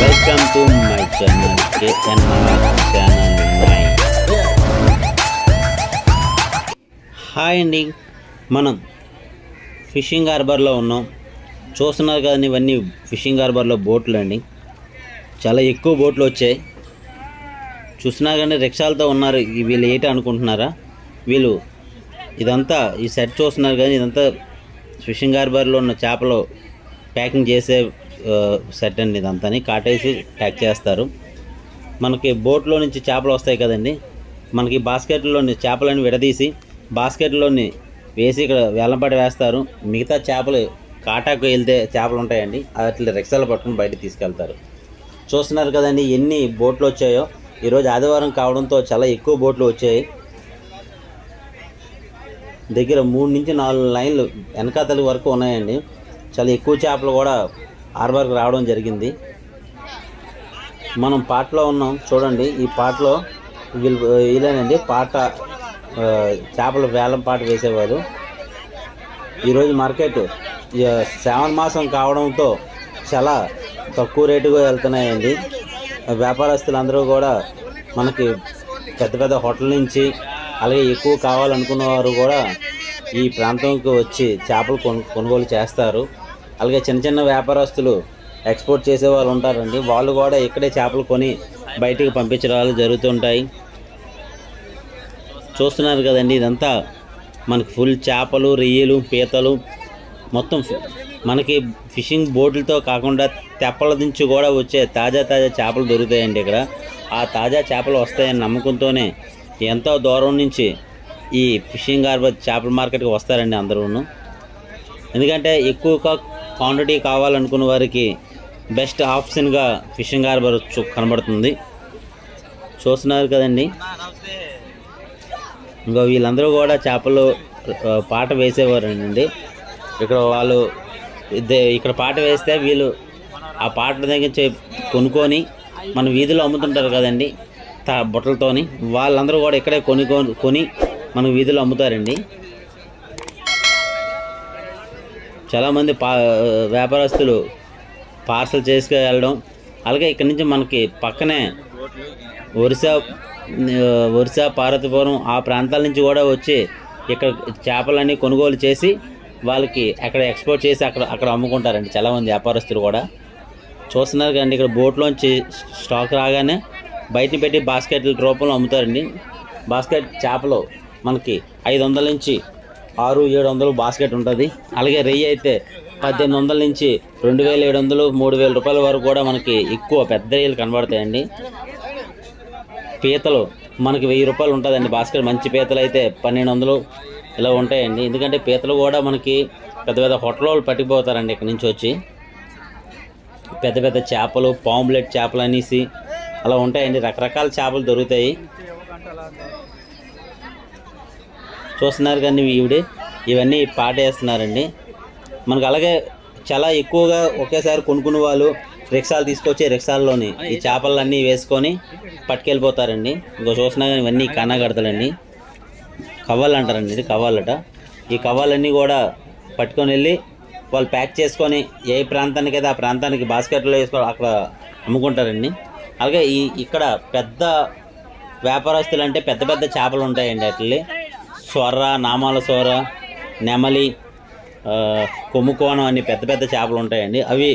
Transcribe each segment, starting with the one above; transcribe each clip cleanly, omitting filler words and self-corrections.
Welcome to my channel KNR channel 9. Hi అండి, మనం fishing హార్బర్లో ఉన్నాం. చూస్తున్నారు కదండి, ఇవన్నీ ఫిషింగ్ హార్బర్లో బోట్లు అండి. చాలా ఎక్కువ బోట్లు వచ్చాయి. చూస్తున్నారు కానీ రిక్షాలతో ఉన్నారు. వీళ్ళు ఏంటి అనుకుంటున్నారా? వీళ్ళు ఇదంతా ఈ సెట్ చూస్తున్నారు కానీ ఇదంతా ఫిషింగ్ హార్బర్లో ఉన్న చేపలు ప్యాకింగ్ చేసే సెట్ అండి. ఇదంతా కాటేసి ప్యాక్ చేస్తారు. మనకి బోట్లో నుంచి చేపలు వస్తాయి కదండి, మనకి బాస్కెట్లోని చేపలని విడదీసి బాస్కెట్లోని వేసి ఇక్కడ వేలంపాట వేస్తారు. మిగతా చేపలు కాటాకు వెళ్తే చేపలు ఉంటాయండి, అట్లా రిక్షాలు పట్టుకుని బయటకు తీసుకెళ్తారు. చూస్తున్నారు కదండి ఎన్ని బోట్లు వచ్చాయో. ఈరోజు ఆదివారం కావడంతో చాలా ఎక్కువ బోట్లు వచ్చాయి. దగ్గర 3 నుంచి 4 లైన్లు వెనకాతలి వరకు ఉన్నాయండి. చాలా ఎక్కువ చేపలు కూడా హార్బర్కి రావడం జరిగింది. మనం పాటలో ఉన్నాం చూడండి. ఈ పాటలో వీళ్ళేనండి పాట చేపల వేలం పాట వేసేవారు. ఈరోజు మార్కెట్ శ్రావణ మాసం కావడంతో చాలా తక్కువ రేటుగా వెళ్తున్నాయండి. వ్యాపారస్తులందరూ కూడా మనకి పెద్ద పెద్ద హోటల్ నుంచి అలాగే ఎక్కువ కావాలనుకున్న వారు కూడా ఈ ప్రాంతంకి వచ్చి చేపలు కొనుగోలు చేస్తారు. అలాగే చిన్న చిన్న వ్యాపారస్తులు ఎక్స్పోర్ట్ చేసే వాళ్ళు ఉంటారండి, వాళ్ళు కూడా ఇక్కడే చేపలు కొని బయటికి పంపించడాలు జరుగుతుంటాయి. చూస్తున్నారు కదండి, ఇదంతా మనకి ఫుల్ చేపలు, రొయ్యలు, పీతలు మొత్తం మనకి ఫిషింగ్ బోట్లతో కాకుండా తెప్పల నుంచి కూడా వచ్చే తాజా చేపలు దొరుకుతాయండి ఇక్కడ. ఆ తాజా చేపలు వస్తాయని నమ్మకంతోనే ఎంతో దూరం నుంచి ఈ ఫిషింగ్ హార్బర్ చేపల మార్కెట్కి వస్తారండి అందరూ. ఎందుకంటే ఎక్కువ క్వాంటిటీ కావాలనుకున్న వారికి బెస్ట్ ఆప్షన్గా ఫిషింగ్ హార్బర్ కనబడుతుంది. చూస్తున్నారు కదండి, ఇంకా వీళ్ళందరూ కూడా చేపలు పాట వేసేవారండి. ఇక్కడ పాట వేస్తే వీళ్ళు ఆ పాట దగ్గర కొనుక్కొని మన వీధిలో అమ్ముతుంటారు కదండి బుట్టలతోని, వాళ్ళందరూ కూడా ఇక్కడే కొని మన వీధిలో అమ్ముతారండి. చాలామంది వ్యాపారస్తులు పార్సల్ చేసుకు వెళ్ళడం, అలాగే ఇక్కడి నుంచి మనకి పక్కనే ఒరిస్సా పార్వతీపురం ఆ ప్రాంతాల నుంచి కూడా వచ్చి ఇక్కడ చేపలన్నీ కొనుగోలు చేసి వాళ్ళకి అక్కడ ఎక్స్పోర్ట్ చేసి అక్కడ అమ్ముకుంటారండి చాలామంది వ్యాపారస్తులు కూడా. చూస్తున్నారు కదండి, ఇక్కడ బోట్లోంచి స్టాక్ రాగానే బయటని పెట్టి బాస్కెట్ల రూపంలో అమ్ముతారండి. బాస్కెట్ చేపలు మనకి 500 నుంచి 600-700 బాస్కెట్ ఉంటుంది. అలాగే రొయ్య అయితే 1800 నుంచి 2700, 3000 రూపాయల వరకు కూడా మనకి ఎక్కువ పెద్ద రొయ్యలు కనబడతాయండి. పీతలు మనకి 1000 రూపాయలు ఉంటుందండి బాస్కెట్. మంచి పీతలు అయితే 1200 ఇలా ఉంటాయండి. ఎందుకంటే పీతలు కూడా మనకి పెద్ద పెద్ద హోటల్ వాళ్ళు పట్టుకుపోతారండి ఇక్కడ నుంచి వచ్చి. పెద్ద పెద్ద చేపలు, పాంప్లెట్ చేపలు అనేసి అలా ఉంటాయండి. రకరకాల చేపలు దొరుకుతాయి. చూస్తున్నారు కానీ ఇవన్నీ పాట వేస్తున్నారండి మనకు. అలాగే చాలా ఎక్కువగా ఒకేసారి కొనుక్కునే వాళ్ళు రిక్షాలు తీసుకొచ్చి రిక్షాల్లోని ఈ చేపలన్నీ వేసుకొని పట్టుకెళ్ళిపోతారండి. ఇంకో చూస్తున్నా కానీ ఇవన్నీ కన్నగడతలండి, కవ్వాలు అంటారండి. ఇది కవ్వాలట. ఈ కవ్వాలన్నీ కూడా పట్టుకొని వెళ్ళి వాళ్ళు ప్యాక్ చేసుకొని ఏ ప్రాంతానికి అయితే ఆ ప్రాంతానికి బాస్కెట్లో వేసుకొని అక్కడ అమ్ముకుంటారండి. అలాగే ఇక్కడ పెద్ద వ్యాపారస్తులు అంటే పెద్ద పెద్ద చేపలు ఉంటాయండి. అట్లే సొర్ర, నామాల సొర, నెమలి, కొమ్ముకోణం అన్ని పెద్ద పెద్ద చేపలు ఉంటాయండి. అవి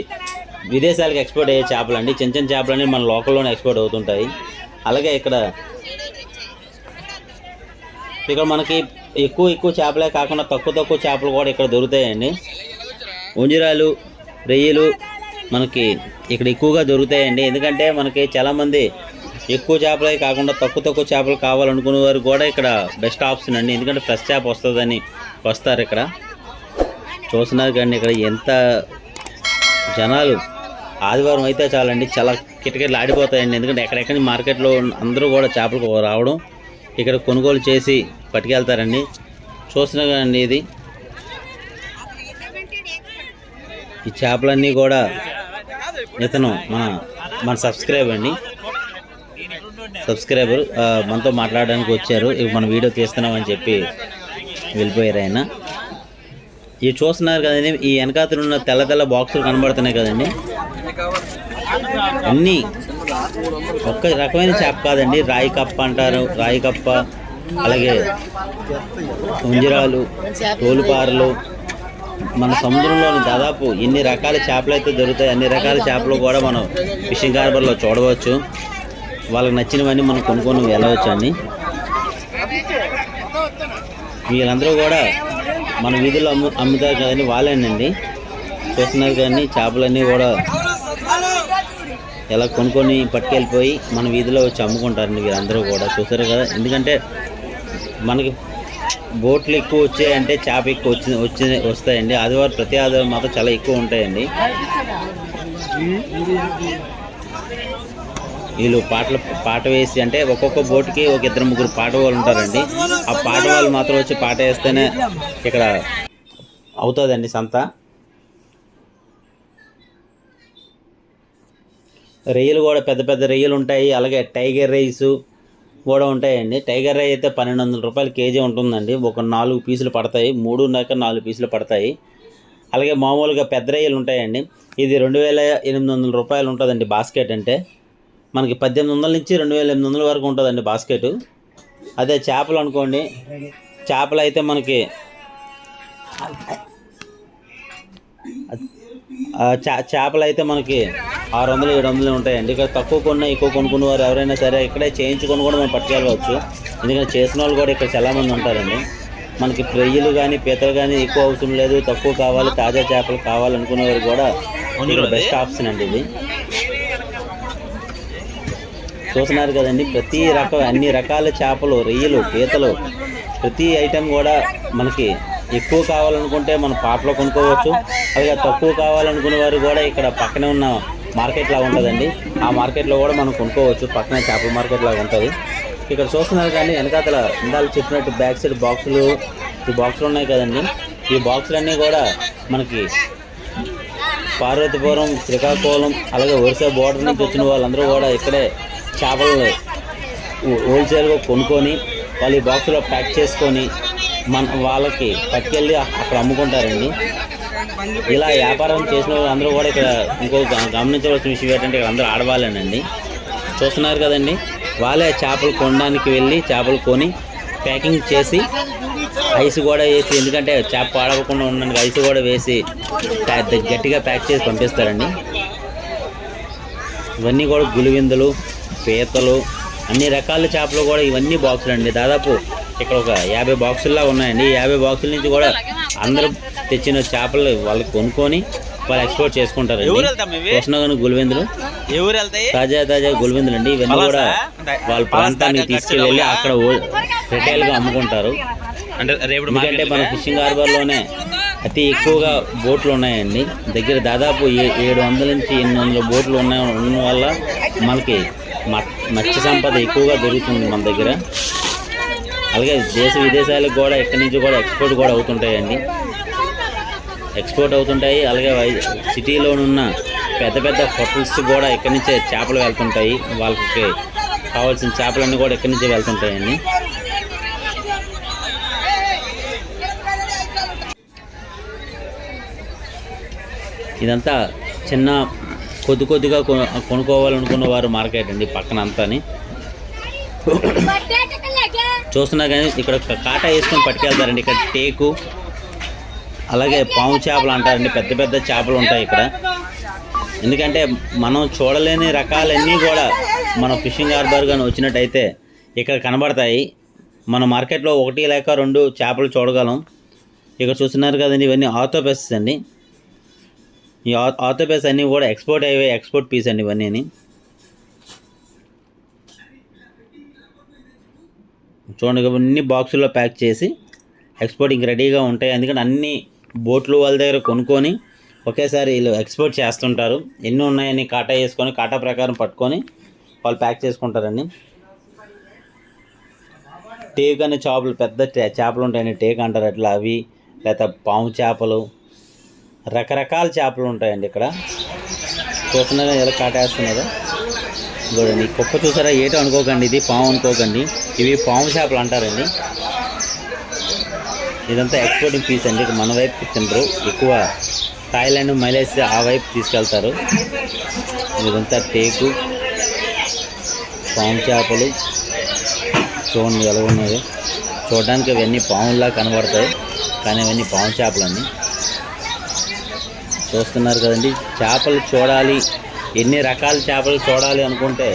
విదేశాలకు ఎక్స్పోర్ట్ అయ్యే చేపలు అండి. చిన్న చిన్న చేపలన్నీ మన లోకల్లోనే ఎక్స్పోర్ట్ అవుతుంటాయి. అలాగే ఇక్కడ మనకి ఎక్కువ చేపలే కాకుండా తక్కువ చేపలు కూడా ఇక్కడ దొరుకుతాయండి. ఉంజిరాలు, రొయ్యలు మనకి ఇక్కడ ఎక్కువగా దొరుకుతాయండి. ఎందుకంటే మనకి చాలామంది ఎక్కువ చేపలే కాకుండా తక్కువ చేపలు కావాలనుకునే వారు కూడా ఇక్కడ బెస్ట్ ఆప్షన్ అండి. ఎందుకంటే ఫ్రెష్ చేప వస్తుందని వస్తారు ఇక్కడ. చూస్తున్నారు కానీ ఇక్కడ ఎంత జనాలు. ఆదివారం అయితే చాలండి, చాలా కిటకిటలు ఆడిపోతాయండి. ఎందుకంటే ఎక్కడెక్కడి మార్కెట్లో అందరూ కూడా చేపలు రావడం, ఇక్కడ కొనుగోలు చేసి పట్టుకెళ్తారండి. చూస్తున్నారు కదండి, ఈ చేపలన్నీ కూడా ఇతను మన సబ్స్క్రైబర్ మనతో మాట్లాడడానికి వచ్చారు. ఇవి మన వీడియో తీస్తున్నామని చెప్పి వెళ్ళిపోయారు ఆయన. ఇవి చూస్తున్నారు కదండి, ఈ వెనకాతలు ఉన్న తెల్ల బాక్సులు కనబడుతున్నాయి కదండి, అన్నీ ఒక్క రకమైన చేప కాదండి. రాయి కప్ప అంటారు, రాయి కప్ప, అలాగే ఉంజరాలు, తోలుపారలు. మన సముద్రంలోని దాదాపు ఎన్ని రకాల చేపలు అయితే దొరుకుతాయి అన్ని రకాల చేపలు కూడా మనం ఫిషింగ్ హార్బర్లో చూడవచ్చు. వాళ్ళకి నచ్చినవన్నీ మనం కొనుక్కొని వెళ్ళవచ్చు అండి. వీళ్ళందరూ కూడా మన వీధుల్లో అమ్ముతారు కదండి, వాళ్ళేనండి. చూస్తున్నారు కానీ చేపలన్నీ కూడా ఎలా కొనుక్కొని పట్టుకెళ్ళిపోయి మన వీధిలో వచ్చి అమ్ముకుంటారండి వీళ్ళందరూ కూడా. చూసారు కదా, ఎందుకంటే మనకి బోట్లు ఎక్కువ వచ్చాయంటే చేప ఎక్కువ వస్తాయండి. ఆదివారం ప్రతి ఆదివారం మాత్రం చాలా ఎక్కువ ఉంటాయండి. వీళ్ళు పాట వేసి అంటే ఒక్కొక్క బోటుకి ఒక 2-3 పాట వాళ్ళు ఉంటారండి. ఆ పాట వాళ్ళు మాత్రం వచ్చి పాట వేస్తేనే ఇక్కడ అవుతుందండి సంత. రొయ్యలు కూడా పెద్ద పెద్ద రొయ్యలు ఉంటాయి, అలాగే టైగర్ రైస్ కూడా ఉంటాయండి. టైగర్ రై అయితే 1200 రూపాయలు కేజీ ఉంటుందండి. ఒక 4 పీసులు పడతాయి, 3-4 పీసులు పడతాయి. అలాగే మామూలుగా పెద్ద రొయ్యలు ఉంటాయండి. ఇది 2800 రూపాయలు ఉంటుందండి బాస్కెట్. అంటే మనకి 1800 నుంచి 2800 వరకు ఉంటుందండి బాస్కెట్. అదే చేపలు అనుకోండి, చేపలు అయితే మనకి చేపలు అయితే మనకి 600-700 ఉంటాయండి. ఇక్కడ తక్కువ కొన్నా ఎక్కువ కొనుక్కున్న వారు ఎవరైనా సరే ఇక్కడే చేయించుకొని కూడా మనం పట్టుకెళ్ళవచ్చు. ఎందుకంటే చేసిన వాళ్ళు కూడా ఇక్కడ చాలామంది ఉంటారండి. మనకి రొయ్యలు కానీ పీతలు కానీ ఎక్కువ అవసరం లేదు, తక్కువ కావాలి, తాజా చేపలు కావాలనుకునే వారు కూడా బెస్ట్ ఆప్షన్ అండి ఇది. చూస్తున్నారు కదండి, అన్ని రకాల చేపలు, రొయ్యలు, పీతలు, ప్రతి ఐటెం కూడా మనకి ఎక్కువ కావాలనుకుంటే మనం పాటలో కొనుక్కోవచ్చు. అలాగే తక్కువ కావాలనుకునే వారు కూడా ఇక్కడ పక్కనే ఉన్న మార్కెట్ లాగా ఉంటుందండి, ఆ మార్కెట్లో కూడా మనం కొనుక్కోవచ్చు. పక్కనే చేపల మార్కెట్ లాగా ఉంటుంది. ఇక్కడ చూస్తున్నారు కానీ వెనకాతల ఇందాక చెప్పినట్టు బ్యాక్ సైడ్ ఈ బాక్సులు ఉన్నాయి కదండి. ఈ బాక్సులన్నీ కూడా మనకి పార్వతీపురం, శ్రీకాకుళం, అలాగే ఒరిస్సా బోర్డర్ నుంచి వచ్చిన వాళ్ళందరూ కూడా ఇక్కడే చేపలు హోల్సేల్గా కొనుక్కొని వాళ్ళు ఈ బాక్సులో ప్యాక్ చేసుకొని వాళ్ళకి పట్టుకెళ్ళి అక్కడ అమ్ముకుంటారండి. ఇలా వ్యాపారం చేసిన వాళ్ళందరూ కూడా ఇక్కడ గమనించవలసిన విషయం ఏంటంటే ఇక్కడ అందరూ ఆడవాళ్ళేనండి. చూస్తున్నారు కదండి, వాళ్ళే చేపలు కొనడానికి వెళ్ళి చేపలు కొని ప్యాకింగ్ చేసి ఐస్ కూడా వేసి, ఎందుకంటే చేప పాడవకుండా ఉండడానికి ఐస్ కూడా వేసి గట్టిగా ప్యాక్ చేసి పంపిస్తారండి. ఇవన్నీ కూడా గులివిందులు, పీతలు, అన్ని రకాల చేపలు కూడా ఇవన్నీ బాక్సులు అండి. దాదాపు ఇక్కడ ఒక 50 బాక్సుల్లా ఉన్నాయండి. 50 బాక్సుల నుంచి కూడా అందరూ తెచ్చిన చేపలు వాళ్ళు కొనుక్కొని వాళ్ళు ఎక్స్పోర్ట్ చేసుకుంటారండి. కృష్ణగను గులివిందులు, తాజా గులివిందులు అండి. ఇవన్నీ కూడా వాళ్ళ ప్రాంతానికి తీసుకెళ్ళి అక్కడ రిటైల్గా అమ్ముకుంటారు. ఎందుకంటే మన ఫిషింగ్ హార్బర్లోనే అతి ఎక్కువగా బోట్లు ఉన్నాయండి. దగ్గర దాదాపు 700 నుంచి 800 బోట్లు ఉన్న వల్ల మనకి మత్స్య సంపద ఎక్కువగా దొరుకుతుంది మన దగ్గర. అలాగే విదేశాలకు కూడా ఇక్కడి నుంచి కూడా ఎక్స్పోర్ట్ కూడా అవుతుంటాయి. అలాగే సిటీలో ఉన్న పెద్ద పెద్ద హోటల్స్ కూడా ఇక్కడి నుంచే చేపలు వెళ్తుంటాయి. వాళ్ళకి కావాల్సిన చేపలన్నీ కూడా ఇక్కడి నుంచే వెళ్తుంటాయండి. ఇదంతా చిన్న కొద్దిగా కొనుక్కోవాలనుకున్న వారు మార్కెట్ అండి పక్కన అంతాని. చూస్తున్నా కానీ ఇక్కడ కాటా వేసుకొని పట్టుకెళ్తారండి. ఇక్కడ టేకు, అలాగే పాము చేపలు అంటారండి. పెద్ద పెద్ద చేపలు ఉంటాయి ఇక్కడ. ఎందుకంటే మనం చూడలేని రకాలన్నీ కూడా మన ఫిషింగ్ హార్బర్ కానీ వచ్చినట్టయితే ఇక్కడ కనబడతాయి. మన మార్కెట్లో 1 లేక 2 చేపలు చూడగలం. ఇక్కడ చూస్తున్నారు కదండి, ఇవన్నీ ఆర్థోపెస్ అండి. ఈ ఆర్థోపెస్ అన్నీ కూడా ఎక్స్పోర్ట్ పీస్ అండి ఇవన్నీ. చూడండి, ఇవన్నీ బాక్సుల్లో ప్యాక్ చేసి ఎక్స్పోర్టింగ్ రెడీగా ఉంటాయి. ఎందుకంటే అన్ని బోట్లు వాళ్ళ దగ్గర కొనుక్కొని ఒకేసారి వీళ్ళు ఎక్స్పోర్ట్ చేస్తుంటారు. ఎన్ని ఉన్నాయని కాటా వేసుకొని కాటా ప్రకారం పట్టుకొని వాళ్ళు ప్యాక్ చేసుకుంటారండి. టేక్ అనే చేపలు, పెద్ద చేపలు ఉంటాయండి, టేక్ అంటారు అట్లా, అవి లేదా పాము చేపలు, రకరకాల చేపలు ఉంటాయండి ఇక్కడ. చూస్తున్నారా ఎలా కాటేస్తున్నారో చూడండి. కుప్ప చూసారా, ఏటో అనుకోకండి, ఇది పాము అనుకోకండి, ఇవి పాము చేపలు అంటారండి. ఇదంతా ఎక్స్పోర్టింగ్ పీస్ అండి. మన వైపు తింటారు ఎక్కువ, థాయిలాండ్, మలేషియా ఆ వైపు తీసుకెళ్తారు. ఇదంతా టేకు పాము చేపలు చూడండి ఎలా ఉన్నాయి. చూడడానికి ఇవన్నీ పాముల్లా కనబడతాయి, కానీ ఇవన్నీ పాము చేపలన్నీ. చూస్తున్నారు కదండి. చేపలు చూడాలి, ఎన్ని రకాల చేపలు చూడాలి అనుకుంటే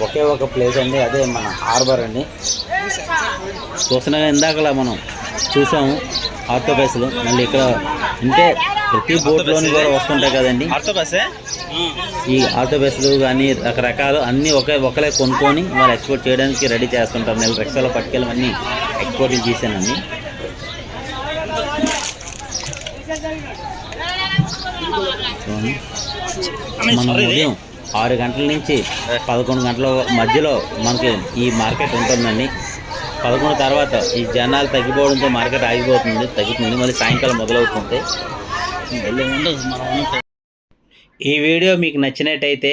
ఒకే ఒక ప్లేస్ అండి, అదే మన హార్బర్ అండి. చూస్తున్నా ఇందాకలా మనం చూసాము ఆర్టోబస్లు. మళ్ళీ ఇక్కడ అంటే ప్రతి బోట్లోని కూడా వస్తుంటాయి కదండి ఈ ఆర్టోబస్లు కానీ రకరకాలు అన్నీ ఒకరే కొనుక్కొని వాళ్ళు ఎక్స్పోర్ట్ చేయడానికి రెడీ చేస్తుంటారు. నెల రిక్షాలో పట్టుకెళ్ళి అన్నీ ఎక్స్పోర్టింగ్ చేశానండి. మనం ఉదయం 6 గంటల నుంచి 11 గంటల మధ్యలో మనకి ఈ మార్కెట్ ఉంటుందండి. 11 తర్వాత ఈ జనాలు తగ్గిపోవడంతో మార్కెట్ తగ్గుతుంది. మళ్ళీ సాయంకాలం మొదలవుతుంది. ఈ వీడియో మీకు నచ్చినట్టయితే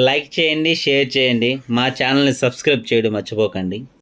లైక్ చేయండి, షేర్ చేయండి, మా ఛానల్ని సబ్స్క్రైబ్ చేయడం మర్చిపోకండి.